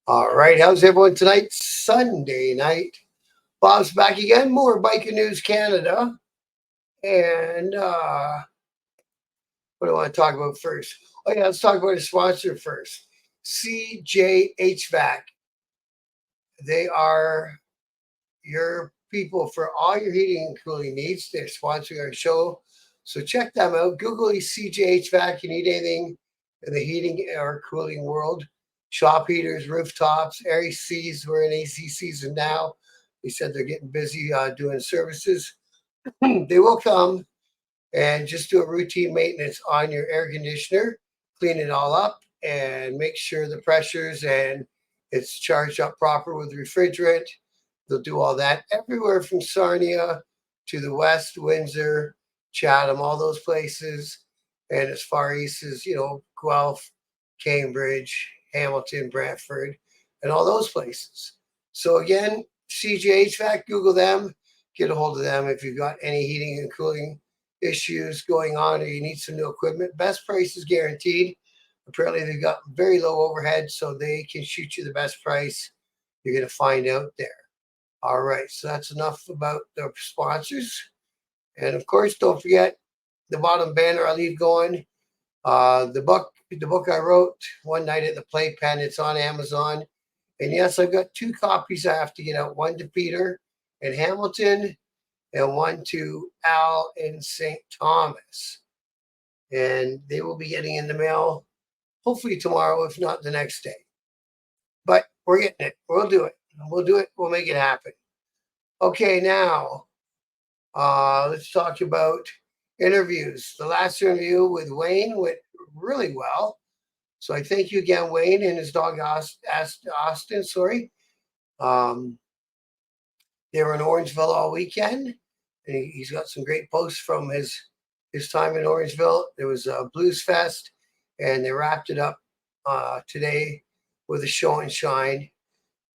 All right, how's everyone tonight? Sunday night. Bob's back again. More Biking News Canada. And what do I want to talk about first? Oh, yeah, let's talk about a sponsor first. CJ HVAC. They are your people for all your heating and cooling needs. They're sponsoring our show. So check them out. Google CJ HVAC. You need anything in the heating or cooling world. Shop heaters, rooftops, ACs. We're in AC season now. They said they're getting busy doing services. They will come and just do a routine maintenance on your air conditioner, clean it all up, and make sure the pressures and it's charged up proper with refrigerant. They'll do all that everywhere from Sarnia to the west, Windsor, Chatham, all those places, and as far east as Guelph, Cambridge, Hamilton, Brantford, and all those places. So again, CJ HVAC, Google them, get a hold of them if you've got any heating and cooling issues going on or you need some new equipment. Best price is guaranteed. Apparently, they've got very low overhead, so they can shoot you the best price. You're going to find out there. All right, so that's enough about the sponsors. And of course, don't forget the bottom banner I leave going. The book I wrote, One Night at the Playpen. It's on Amazon. And yes, I've got 2 copies I have to get out. One to Peter in Hamilton and one to Al in St. Thomas. And they will be getting in the mail hopefully tomorrow, if not the next day. But we're getting it. We'll do it. We'll do it. We'll make it happen. Okay, now let's talk about interviews. The last interview with Wayne went really well. So I thank you again, Wayne, and his dog Austin. Sorry. They were in Orangeville all weekend, and he's got some great posts from his time in Orangeville. There was a Blues Fest, and they wrapped it up today with a show and shine.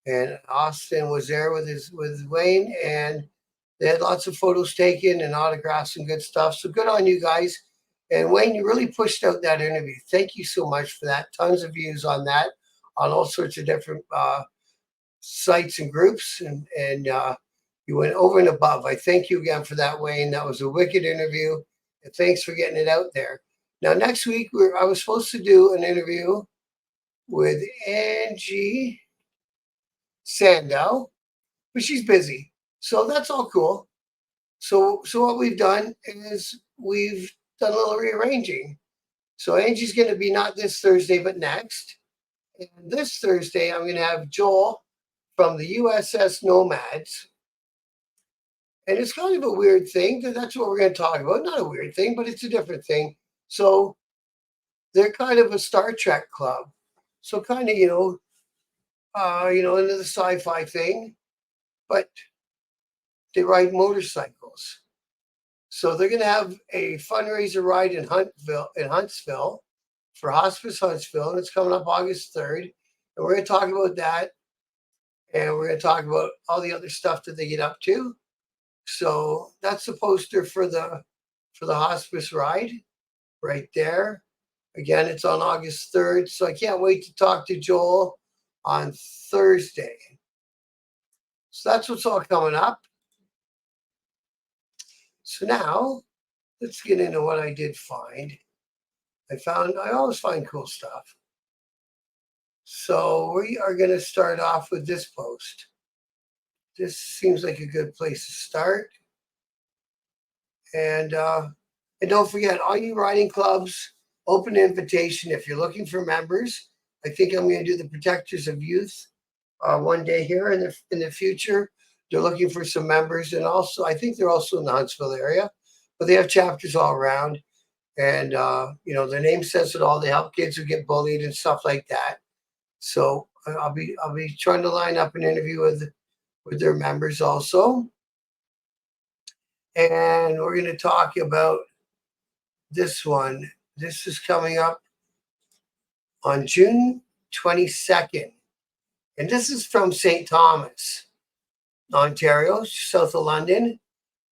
And Austin was there with Wayne, and they had lots of photos taken and autographs and good stuff. So good on you guys. And Wayne, you really pushed out that interview. Thank you so much for that. Tons of views on that, on all sorts of different sites and groups, and you went over and above. I thank you again for that, Wayne. That was a wicked interview, and thanks for getting it out there. Now, next week, I was supposed to do an interview with Angie Sandow, but she's busy. So that's all cool. So what we've done is we've done a little rearranging. So Angie's going to be not this Thursday, but next. And this Thursday, I'm going to have Joel from the USS Nomads. And it's kind of a weird thing. That's what we're going to talk about. Not a weird thing, but it's a different thing. So they're kind of a Star Trek club. So kind of, into the sci-fi thing, but they ride motorcycles. So they're going to have a fundraiser ride in Huntsville for Hospice Huntsville, and it's coming up August 3rd. And we're going to talk about that, and we're going to talk about all the other stuff that they get up to. So that's the poster for the hospice ride right there. Again, it's on August 3rd. So I can't wait to talk to Joel on Thursday. So that's what's all coming up. So now let's get into what I did find. I always find cool stuff. So we are going to start off with this post. This seems like a good place to start. And don't forget, all you riding clubs, open invitation. If you're looking for members, I think I'm going to do the Protectors of Youth one day here in the future. They're looking for some members, and also I think they're also in the Huntsville area, but they have chapters all around. And their name says it all. They help kids who get bullied and stuff like that. So I'll be trying to line up an interview with their members also. And we're going to talk about this one. This is coming up on June 22nd. And this is from St. Thomas, Ontario, south of London.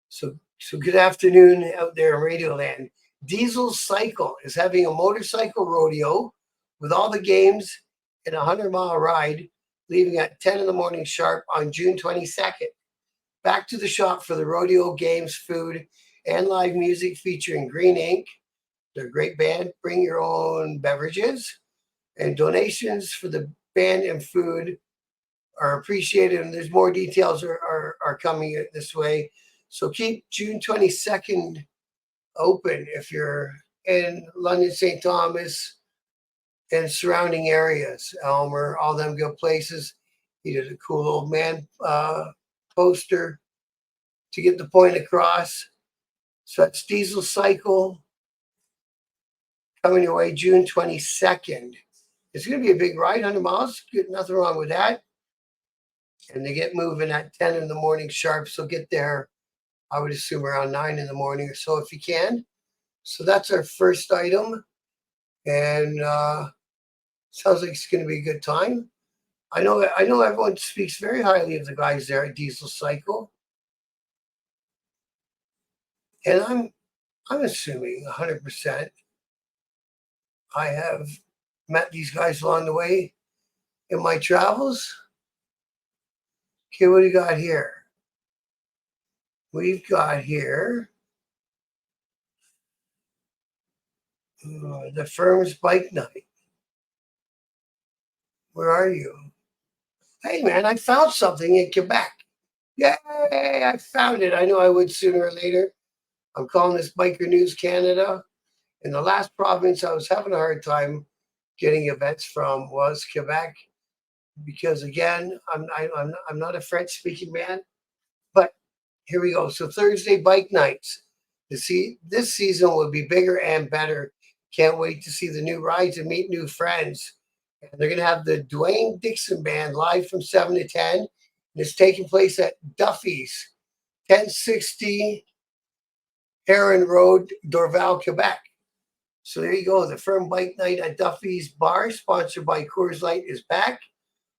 So good afternoon out there in Radioland. Diesel Cycle is having a motorcycle rodeo with all the games and a 100-mile ride leaving at 10 in the morning sharp on June 22nd. Back to the shop for the rodeo, games, food, and live music featuring Green Ink. They're a great band. Bring your own beverages, and donations for the band and food are appreciated. And there's more details are coming this way. So keep June 22nd open if you're in London, St. Thomas, and surrounding areas. Elmer, all them good places. He did a cool old man poster to get the point across. So that's Diesel Cycle coming your way June 22nd. It's going to be a big ride, 100 miles. Nothing wrong with that. And they get moving at 10 in the morning sharp. So get there, I would assume, around 9 in the morning or so if you can. So that's our first item. And sounds like it's going to be a good time. I know everyone speaks very highly of the guys there at Diesel Cycle. And I'm assuming 100% I have met these guys along the way in my travels. Okay, what do you got here? We've got here the firm's bike night. Where are you? Hey, man, I found something in Quebec. Yay, I found it. I knew I would sooner or later. I'm calling this Biker News Canada. In the last province I was having a hard time getting events from was Quebec, because again, I'm not a French-speaking man. But here we go. So Thursday bike nights. This season will be bigger and better. Can't wait to see the new rides and meet new friends. And they're going to have the Dwayne Dixon Band live from 7 to 10. And it's taking place at Duffy's, 1060 Heron Road, Dorval, Quebec. So there you go. The Firm Bike Night at Duffy's Bar, sponsored by Coors Light, is back.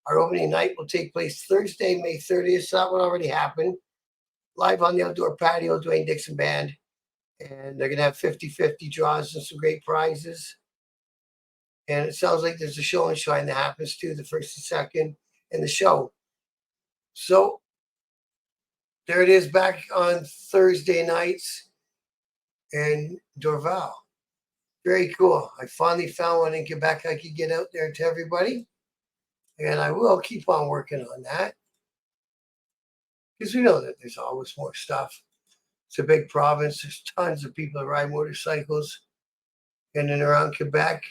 Our opening night will take place Thursday, May 30th. So that one already happened. Live on the outdoor patio, Dwayne Dixon Band. And they're going to have 50-50 draws and some great prizes. And it sounds like there's a show and shine that happens too, the first and second in the show. So there it is, back on Thursday nights in Dorval. Very cool. I finally found one in Quebec I could get out there to everybody. And I will keep on working on that, because we know that there's always more stuff. It's a big province. There's tons of people that ride motorcycles in and around Quebec.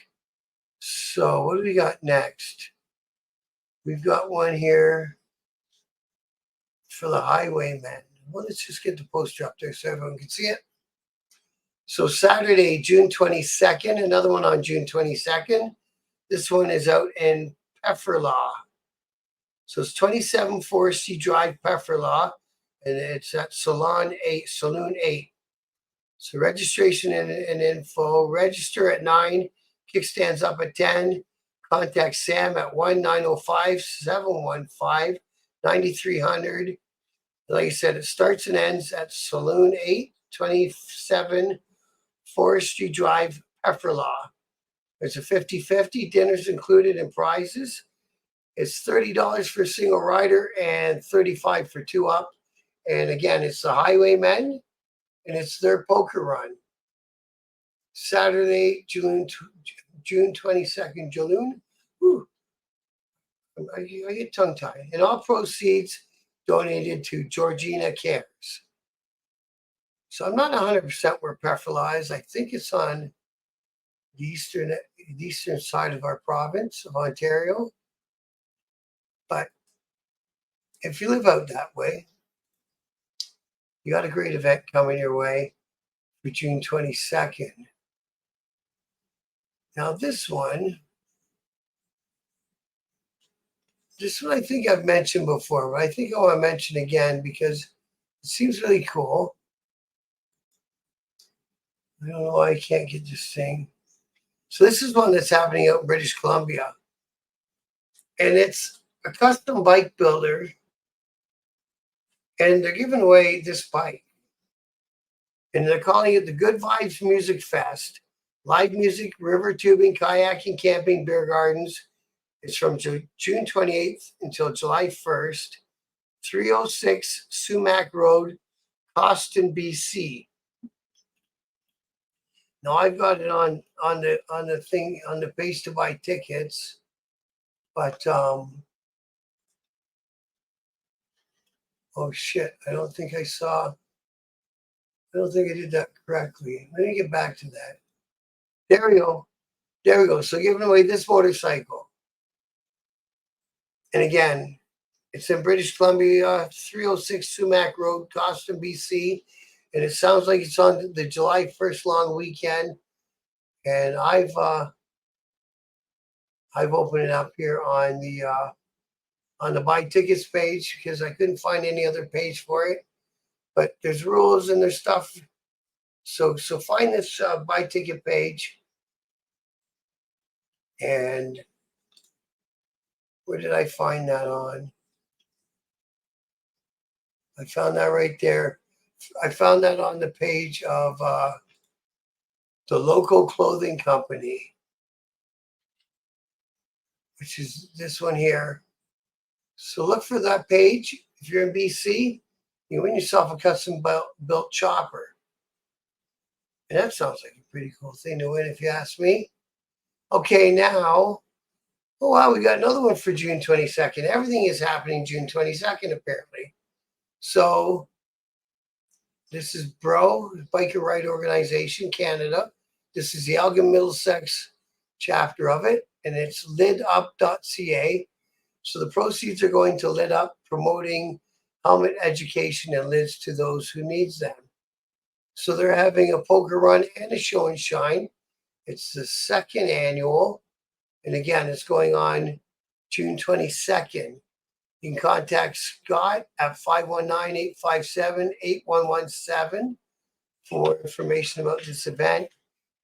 So what do we got next? We've got one here for the Highwaymen. Well, let's just get the poster up there so everyone can see it. So Saturday, June 22nd, another one on June 22nd. This one is out in Pefferlaw. So it's 27 Forestry Drive, Pefferlaw, and it's at Saloon 8. So registration and info. Register at 9. Kickstands up at 10. Contact Sam at 1-905-715-9300. Like I said, it starts and ends at Saloon 8, 27 Forestry Drive, Pefferlaw. There's a 50-50. Dinners included in prizes. It's $30 for a single rider and $35 for two up. And again, it's the Highwaymen, and it's their poker run. Saturday, June 22nd, Jaloon. I get tongue-tied. And all proceeds donated to Georgina Cares. So I'm not 100% where Pefferlaw is. I think it's on the eastern side of our province of Ontario. But if you live out that way, you got a great event coming your way for June 22nd. Now this one I think I've mentioned before, but I think I want to mention again because it seems really cool. I don't know why I can't get this thing. So this is one that's happening out in British Columbia. And it's a custom bike builder. And they're giving away this bike. And they're calling it the Good Vibes Music Fest. Live music, river tubing, kayaking, camping, beer gardens, It's from June 28th until July 1st, 306 Sumac Road, Coston, BC. Now I've got it on the thing on the page to buy tickets, but oh shit! I don't think I did that correctly. Let me get back to that. There we go. There we go. So giving away this motorcycle, and again, it's in British Columbia, 306 Sumac Road, Coston, BC. And it sounds like it's on the July 1st long weekend. And I've opened it up here on the buy tickets page because I couldn't find any other page for it. But there's rules and there's stuff. So find this buy ticket page. And where did I find that on? I found that right there. I found that on the page of the local clothing company, which is this one here. So look for that page. If you're in BC, you win yourself a custom built chopper. And that sounds like a pretty cool thing to win if you ask me. Okay, now, oh wow, we got another one for June 22nd. Everything is happening June 22nd, apparently. So this is Bro, Biker Ride Organization, Canada. This is the Elgin Middlesex chapter of it, and it's lidup.ca. So the proceeds are going to Lid Up, promoting helmet education and lids to those who needs them. So they're having a poker run and a show and shine. It's the second annual. And again, it's going on June 22nd. You can contact Scott at 519-857-8117 for information about this event.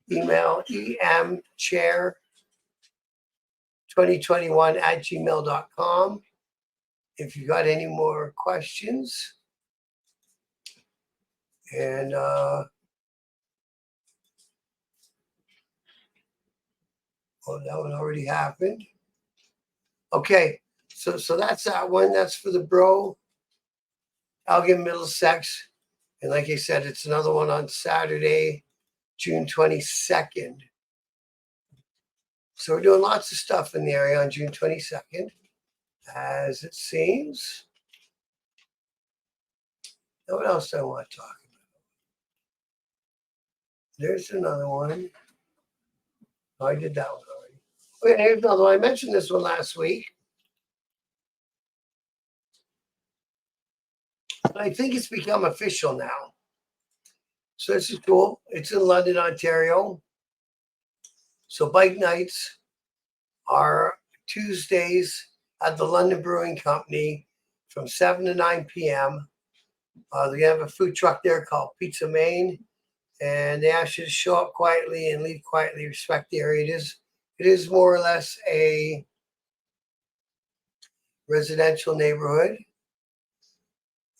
Email emchair2021@gmail.com. If you got any more questions. And that one already happened. Okay, so that's that one. That's for the Bro, Elgin Middlesex. And like I said, it's another one on Saturday, June 22nd. So we're doing lots of stuff in the area on June 22nd, as it seems. Now, what else do I want to talk about? There's another one. Oh, I did that one already. Okay, here's another one. I mentioned this one last week. I think it's become official now. So this is cool. It's in London, Ontario. So bike nights are Tuesdays at the London Brewing Company from 7 to 9 p.m. They have a food truck there called Pizza Main, and they ask you to show up quietly and leave quietly, respect the area. It is more or less a residential neighborhood.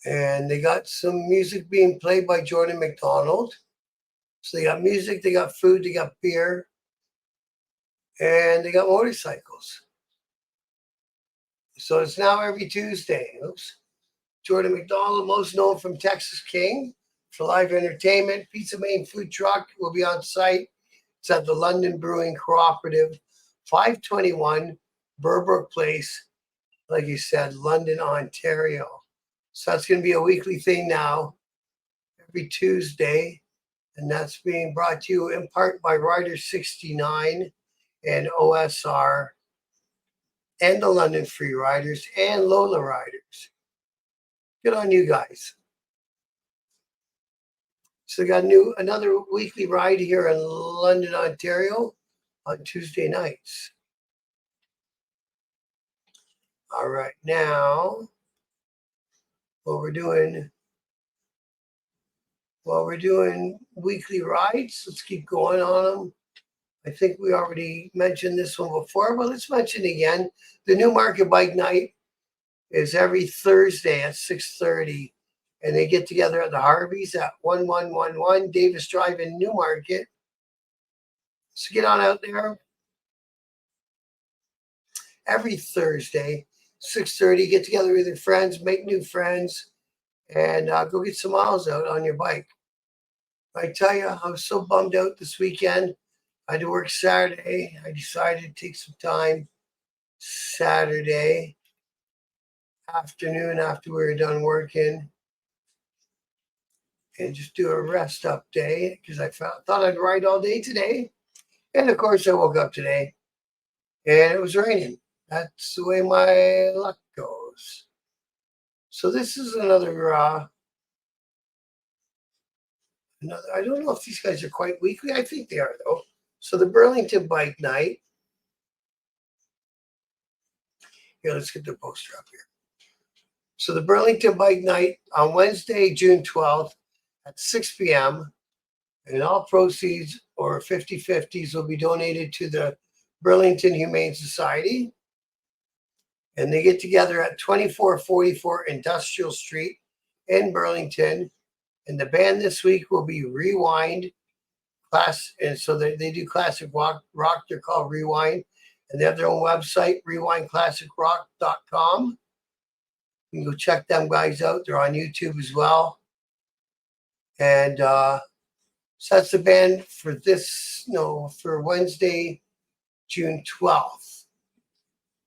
And they got some music being played by Jordan McDonald. So they got music, they got food, they got beer, and they got motorcycles. So it's now every Tuesday. Oops. Jordan McDonald, most known from Texas King, for live entertainment. Pizza Main food truck will be on site. It's at the London Brewing Cooperative, 521 Burbrook Place, like you said, London, Ontario. So that's going to be a weekly thing now, every Tuesday. And that's being brought to you in part by Rider 69 and OSR and the London Free Riders and Lola Riders. Good on you guys. So got another weekly ride here in London, Ontario on Tuesday nights. All right, now we're doing weekly rides. Let's keep going on them. I think we already mentioned this one before, but let's mention it again. The Newmarket Bike Night is every Thursday at 6:30, and they get together at the Harveys at 1111 Davis Drive in Newmarket. So get on out there. every Thursday, 6:30. Get together with your friends, make new friends, and go get some miles out on your bike. I tell you, I was so bummed out this weekend. I had to work Saturday. I decided to take some time Saturday afternoon after we were done working and just do a rest up day because I thought I'd ride all day today. And of course, I woke up today and it was raining. That's the way my luck goes. So this is another, I don't know if these guys are quite weekly. I think they are, though. So the Burlington Bike Night. Here, let's get the poster up here. So the Burlington Bike Night on Wednesday, June 12th at 6 p.m. And all proceeds or 50/50s will be donated to the Burlington Humane Society. And they get together at 2444 Industrial Street in Burlington. And the band this week will be Rewind Class. And so they do classic rock. They're called Rewind. And they have their own website, rewindclassicrock.com. You can go check them guys out. They're on YouTube as well. And so that's the band for for Wednesday, June 12th.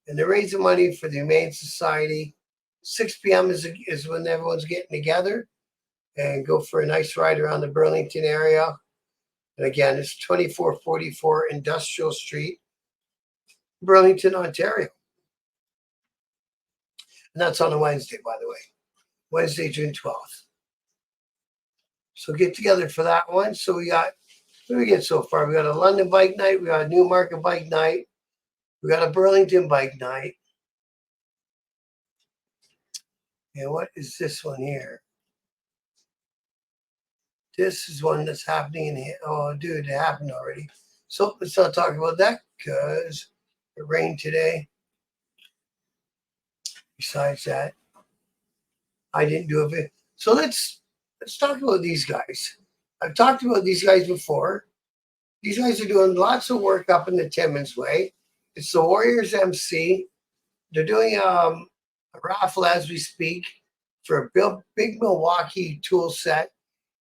And they're raising money for the Humane Society. 6 p.m. is when everyone's getting together and go for a nice ride around the Burlington area. And again, it's 2444 Industrial Street, Burlington, Ontario. And that's on a Wednesday, by the way. Wednesday, June 12th. So get together for that one. So we got, what do we get so far? We got a London Bike Night. We got a Newmarket Bike Night. We got a Burlington Bike Night. And what is this one here? This is one that's happening in here. Oh, dude, it happened already. So let's not talk about that because it rained today. Besides that, I didn't do a video. So let's talk about these guys. I've talked about these guys before. These guys are doing lots of work up in the Timmins Way. It's the Warriors MC. They're doing a raffle as we speak for a big Milwaukee tool set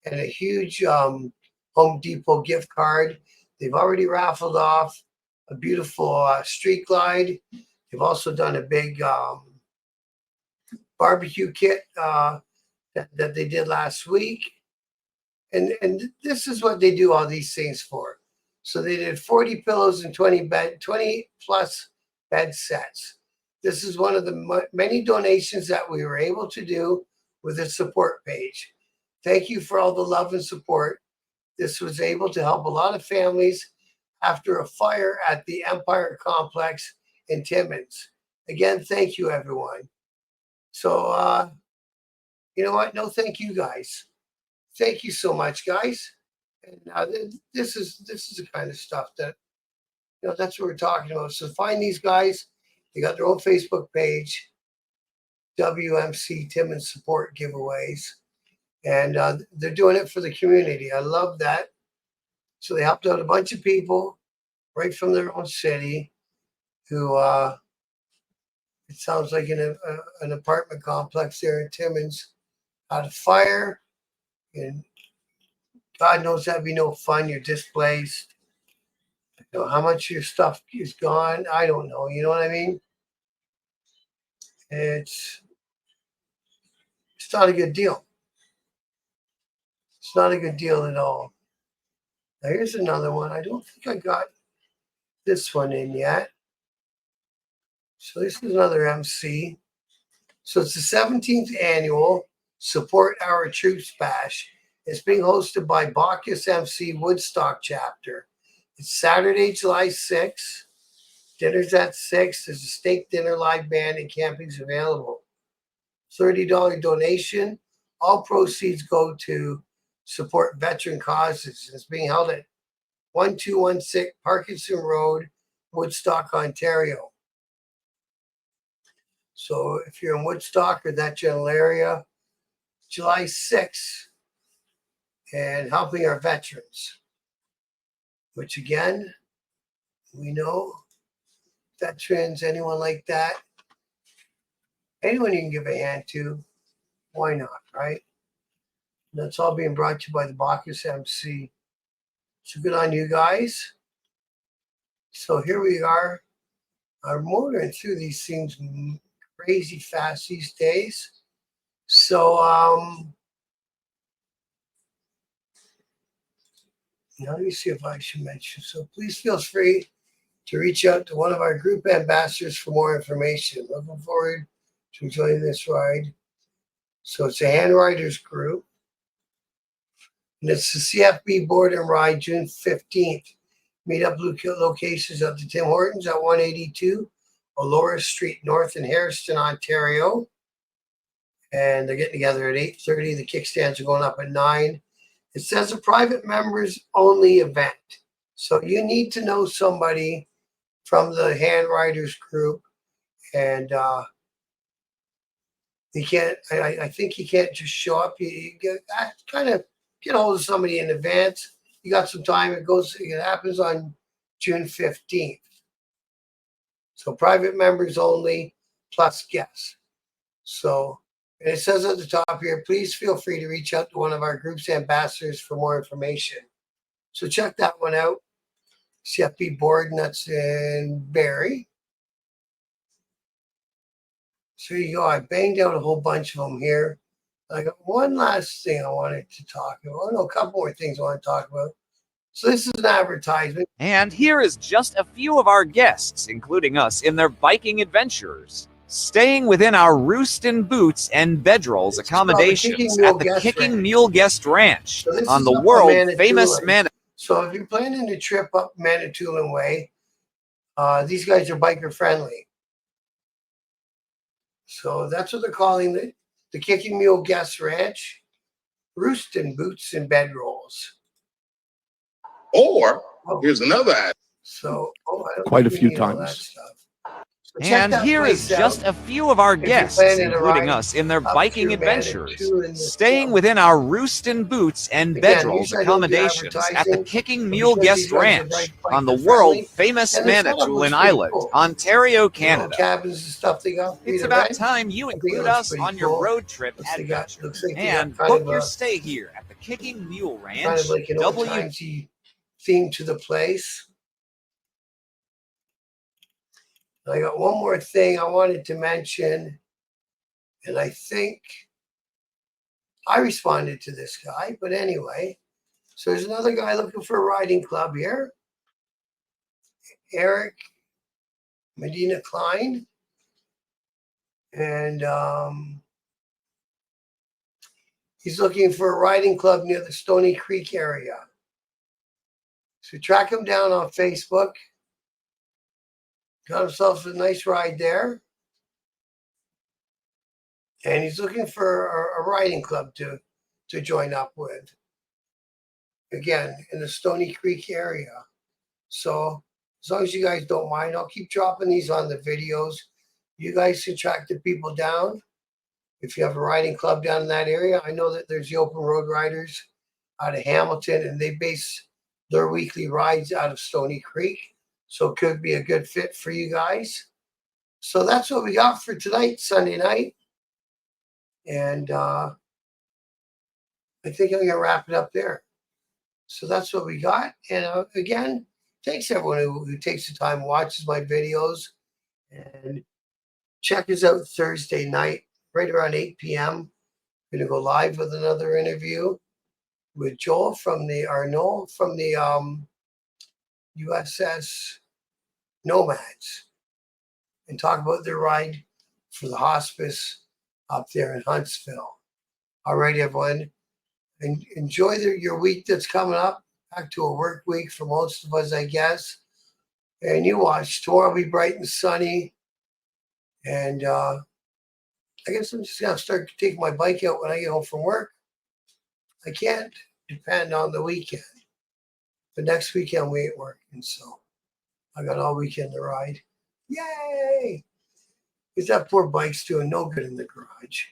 and a huge Home Depot gift card. They've already raffled off a beautiful Street Glide. They've also done a big barbecue kit that they did last week. And this is what they do all these things for. So they did 40 pillows and 20 plus bed sets. This is one of the many donations that we were able to do with the support page. Thank you for all the love and support. This was able to help a lot of families after a fire at the Empire Complex in Timmins. Again, thank you, everyone. So, you know what? No, thank you, guys. Thank you so much, guys. And this is the kind of stuff that, that's what we're talking about. So find these guys. They got their own Facebook page, WMC Timmins Support Giveaways. And they're doing it for the community. I love that. So they helped out a bunch of people right from their own city who, it sounds like in an apartment complex there in Timmins, had a fire. And God knows that'd be no fun. You're displaced. How much of your stuff is gone? I don't know. You know what I mean? It's not a good deal. It's not a good deal at all. Now here's another one. I don't think I got this one in yet. So this is another MC. So it's the 17th annual Support Our Troops Bash. It's being hosted by Bacchus MC Woodstock chapter. It's Saturday, July 6th. Dinner's at 6. There's a steak dinner, live band, and camping's available. $30 donation. All proceeds go to support veteran causes. It's being held at 1216 Parkinson Road, Woodstock, Ontario. So if you're in Woodstock or that general area, July 6th, and helping our veterans, which again, we know veterans, anyone like that. Anyone you can give a hand to, why not, right? That's all being brought to you by the Bacchus MC. So good on you guys. So here we are. I'm motoring through these things crazy fast these days. So now let me see if I should mention. So please feel free to reach out to one of our group ambassadors for more information. Looking forward to joining this ride. So it's a hand riders group. And it's the CFB Board and Ride June 15th. Meet up locations at the Tim Hortons at 182 Allora Street North in Harrison, Ontario. And they're getting together at 8:30. The kickstands are going up at 9. It says a private members only event. So you need to know somebody from the hand riders group. And you can't, I think you can't just show up. You kind of get hold of somebody in advance. You got some time. It happens on June 15th. So private members only plus guests. So, and it says at the top here, please feel free to reach out to one of our group's ambassadors for more information. So check that one out. CFB board, and that's in Barrie. So there you go. I banged out a whole bunch of them here. I got one last thing I wanted to talk about. Oh, no, a couple more things I want to talk about. So this is an advertisement. And here is just a few of our guests, including us, in their biking adventures. Staying within our Roost and Boots and Bedrolls accommodations at the Kicking Mule Guest Ranch on the world-famous Manitoulin. So if you're planning a trip up Manitoulin Way, these guys are biker friendly. So that's what they're calling the Kicking Mule Guest Ranch, Roost and Boots and Bedrolls. Or here's another ad. So quite a few times. And here is just a few of our guests, including us, in their biking adventures. Staying within our Roost and Boots and Bedrolls accommodations at the Kicking Mule Guest Ranch on the world-famous Manitoulin Island, Ontario, Canada. Cabins and stuff they got. It's about time you include us on your road trip adventure. And book your stay here at the Kicking Mule Ranch. Kind of like an old timey theme to the place. I got one more thing I wanted to mention, and I think I responded to this guy, but anyway, so there's another guy looking for a riding club here, Eric Medina Klein, and he's looking for a riding club near the Stony Creek area. So track him down on Facebook. Got himself a nice ride there. And he's looking for a riding club to join up with. Again, in the Stony Creek area. So as long as you guys don't mind, I'll keep dropping these on the videos. You guys can track the people down. If you have a riding club down in that area, I know that there's the Open Road Riders out of Hamilton, and they base their weekly rides out of Stony Creek. So it could be a good fit for you guys. So that's what we got for tonight, Sunday night. And I think I'm going to wrap it up there. So that's what we got. And again, thanks everyone who takes the time, watches my videos. And check us out Thursday night, right around 8 p.m. We're going to go live with another interview with Joel from the USS Nomads, and talk about their ride for the hospice up there in Huntsville. All right, everyone. And enjoy your week that's coming up. Back to a work week for most of us, I guess. And you watch. Tomorrow will be bright and sunny. And I guess I'm just going to start taking my bike out when I get home from work. I can't depend on the weekend. But next weekend we ain't working, so I got all weekend to ride. Yay! Because that poor bike's doing no good in the garage.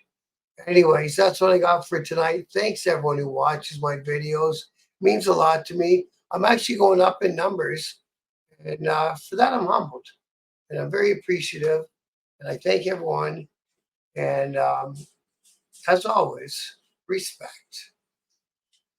Anyways, that's what I got for tonight. Thanks everyone who watches my videos. It means a lot to me. I'm actually going up in numbers. And for that, I'm humbled. And I'm very appreciative. And I thank everyone. And as always, respect.